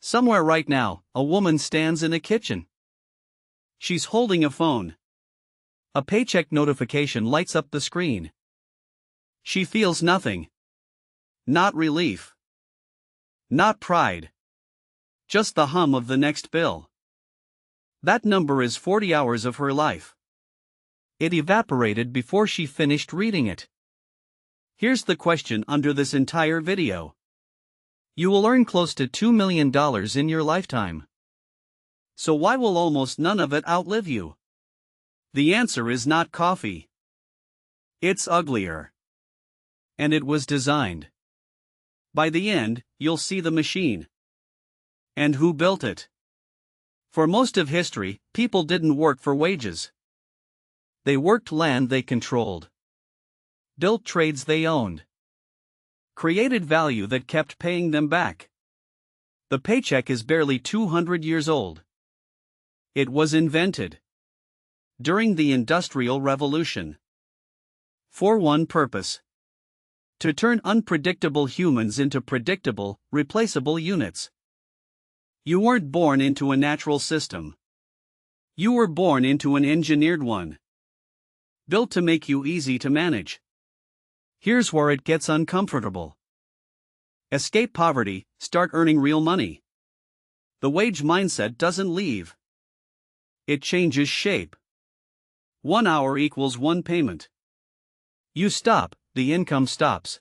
Somewhere right now, a woman stands in a kitchen. She's holding a phone. A paycheck notification lights up the screen. She feels nothing. Not relief. Not pride. Just the hum of the next bill. That number is 40 hours of her life. It evaporated before she finished reading it. Here's the question under this entire video. You will earn close to $2 million in your lifetime. So why will almost none of it outlive you? The answer is not coffee. It's uglier. And it was designed. By the end, you'll see the machine. And who built it? For most of history, people didn't work for wages. They worked land they controlled. Built trades they owned. Created value that kept paying them back. The paycheck is barely 200 years old. It was invented during the Industrial Revolution. For one purpose: to turn unpredictable humans into predictable, replaceable units. You weren't born into a natural system. You were born into an engineered one. Built to make you easy to manage. Here's where it gets uncomfortable. Escape poverty, start earning real money. The wage mindset doesn't leave. It changes shape. 1 hour equals 1 payment. You stop, the income stops.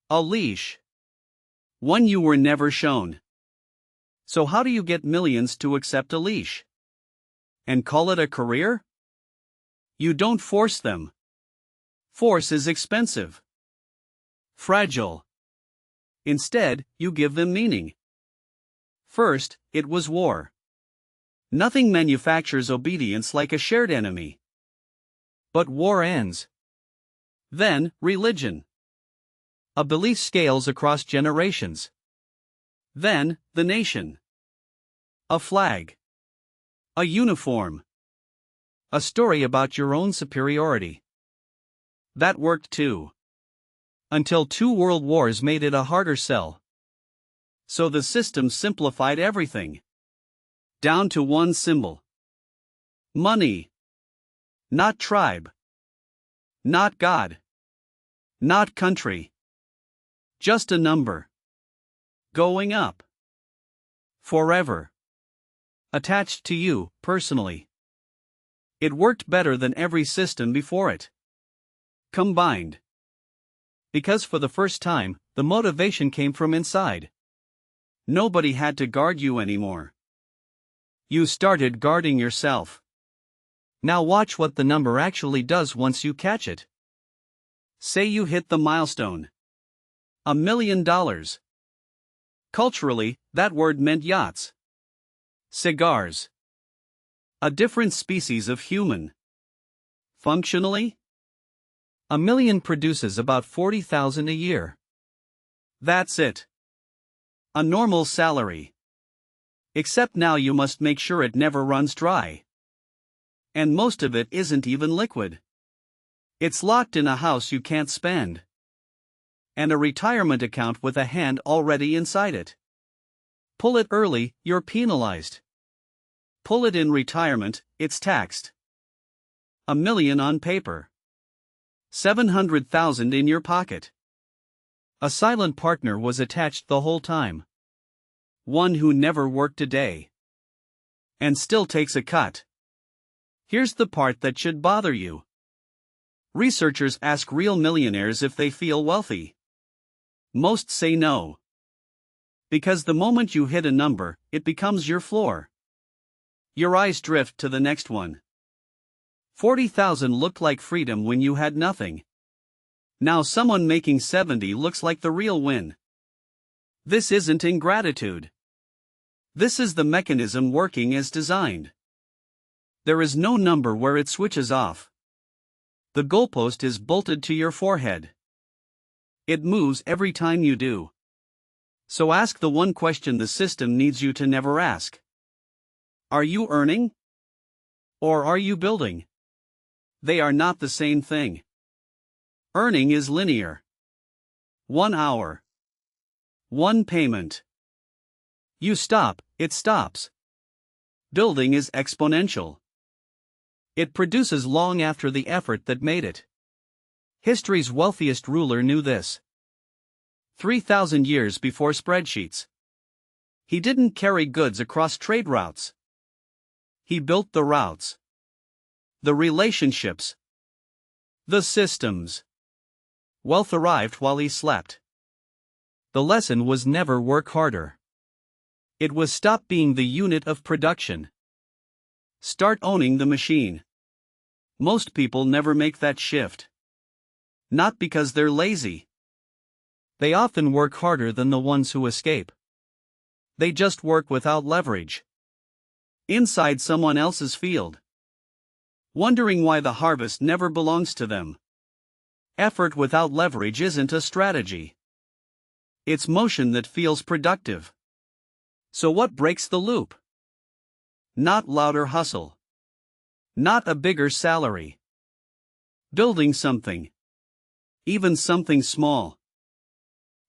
A leash. One you were never shown. So how do you get millions to accept a leash? And call it a career? You don't force them. Force is expensive. Fragile. Instead, you give them meaning. First, it was war. Nothing manufactures obedience like a shared enemy. But war ends. Then, religion. A belief scales across generations. Then, the nation. A flag. A uniform. A story about your own superiority. That worked too. Until 2 world wars made it a harder sell. So the system simplified everything. Down to one symbol. Money. Not tribe. Not God. Not country. Just a number. Going up. Forever. Attached to you, personally. It worked better than every system before it. Combined. Because for the first time, the motivation came from inside. Nobody had to guard you anymore. You started guarding yourself. Now watch what the number actually does once you catch it. Say you hit the milestone. $1 million. Culturally, that word meant yachts. Cigars. A different species of human. Functionally, 1 million produces about 40,000 a year. That's it. A normal salary. Except now you must make sure it never runs dry. And most of it isn't even liquid. It's locked in a house you can't spend. And a retirement account with a hand already inside it. Pull it early, you're penalized. Pull it in retirement, it's taxed. 1 million on paper. 700,000 in your pocket. A silent partner was attached the whole time. One who never worked a day. And still takes a cut. Here's the part that should bother you. Researchers ask real millionaires if they feel wealthy. Most say no. Because the moment you hit a number, it becomes your floor. Your eyes drift to the next one. 40,000 looked like freedom when you had nothing. Now someone making 70 looks like the real win. This isn't ingratitude. This is the mechanism working as designed. There is no number where it switches off. The goalpost is bolted to your forehead. It moves every time you do. So ask the one question the system needs you to never ask. Are you earning? Or are you building? They are not the same thing. Earning is linear. 1 hour. 1 payment. You stop, it stops. Building is exponential. It produces long after the effort that made it. History's wealthiest ruler knew this. 3,000 years before spreadsheets. He didn't carry goods across trade routes. He built the routes, the relationships, the systems. Wealth arrived while he slept. The lesson was never work harder. It was stop being the unit of production. Start owning the machine. Most people never make that shift. Not because they're lazy. They often work harder than the ones who escape. They just work without leverage. Inside someone else's field. Wondering why the harvest never belongs to them. Effort without leverage isn't a strategy. It's motion that feels productive. So what breaks the loop? Not louder hustle. Not a bigger salary. Building something. Even something small.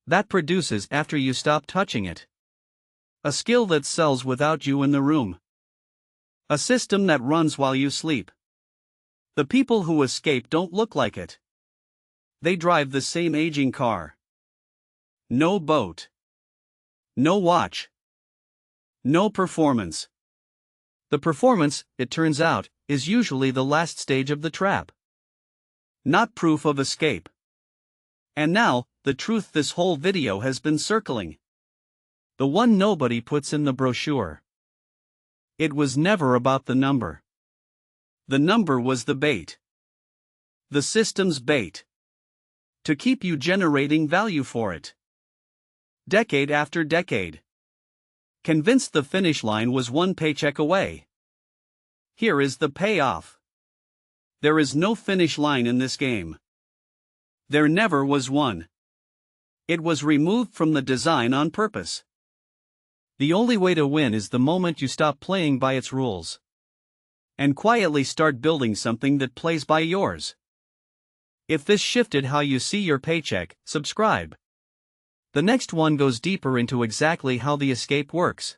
That produces after you stop touching it. A skill that sells without you in the room. A system that runs while you sleep. The people who escape don't look like it. They drive the same aging car. No boat. No watch. No performance. The performance, it turns out, is usually the last stage of the trap. Not proof of escape. And now, the truth this whole video has been circling. The one nobody puts in the brochure. It was never about the number. The number was the bait. The system's bait. To keep you generating value for it. Decade after decade. Convinced the finish line was one paycheck away. Here is the payoff. There is no finish line in this game. There never was one. It was removed from the design on purpose. The only way to win is the moment you stop playing by its rules. And quietly start building something that plays by yours. If this shifted how you see your paycheck, subscribe. The next one goes deeper into exactly how the escape works.